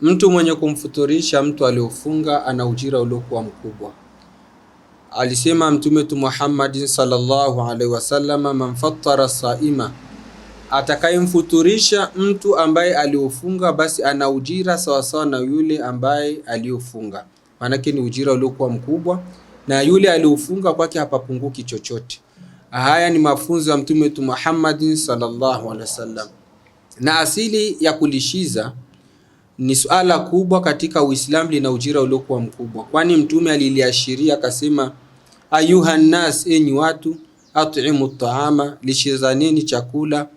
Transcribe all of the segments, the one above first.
Mtu mwenye kumfuturisha mtu aliofunga ana ujira uliokuwa mkubwa. Alisema Mtume Muhammad sallallahu alaihi wasallam, man fattara saima, atakayemfuturisha mtu ambaye aliofunga basi ana ujira sawa sawa na yule ambaye aliofunga. Maanake ni ujira uliokuwa mkubwa, na yule aliofunga kwake hapapunguki chochote. Haya ni mafunzo ya Mtume Muhammad sallallahu alaihi wasallam. Na asili ya kulishiza ni suala kubwa katika Uislamu, lina ujira uliokuwa mkubwa, kwani Mtume aliliashiria akasema, ayuha nas, enyi watu, at'imu ta'ama, lishizaneni chakula,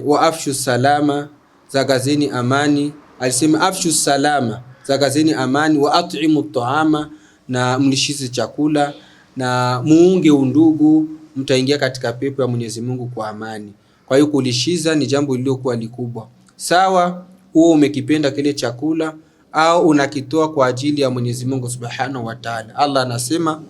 wa afshu salama, zagazeni amani. Alisema afshu salama, zagazeni amani, wa at'imu ta'ama, na mlishize chakula na muunge undugu, mtaingia katika pepo ya Mwenyezi Mungu kwa amani. Kwa hiyo kulishiza ni jambo lililokuwa likubwa. Sawa huo umekipenda kile chakula au unakitoa kwa ajili ya Mwenyezi Mungu Subhanahu wa Ta'ala. Allah anasema,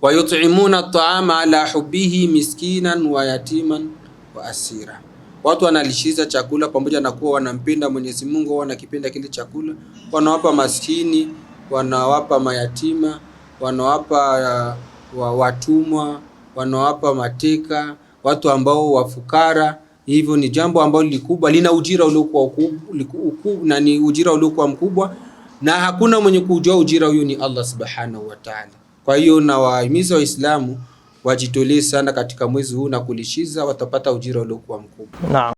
wa yut'imuna at'ama ala hubbihi miskinan wa yatiman wa asira. Watu wanalishiza chakula pamoja na kuwa wanampenda Mwenyezi Mungu, wanakipenda kile chakula, wanawapa maskini, wanawapa mayatima, wanawapa watumwa, wanawapa mateka, watu ambao wafukara. Hivyo ni jambo ambalo likubwa, lina ujira uliokuwa na ni ujira uliokuwa mkubwa, na hakuna mwenye kujua ujira huyo ni Allah Subhanahu wa Ta'ala. Kwa hiyo na wahimiza Waislamu wajitolee sana katika mwezi huu na kulishiza, watapata ujira uliokuwa mkubwa. Naam.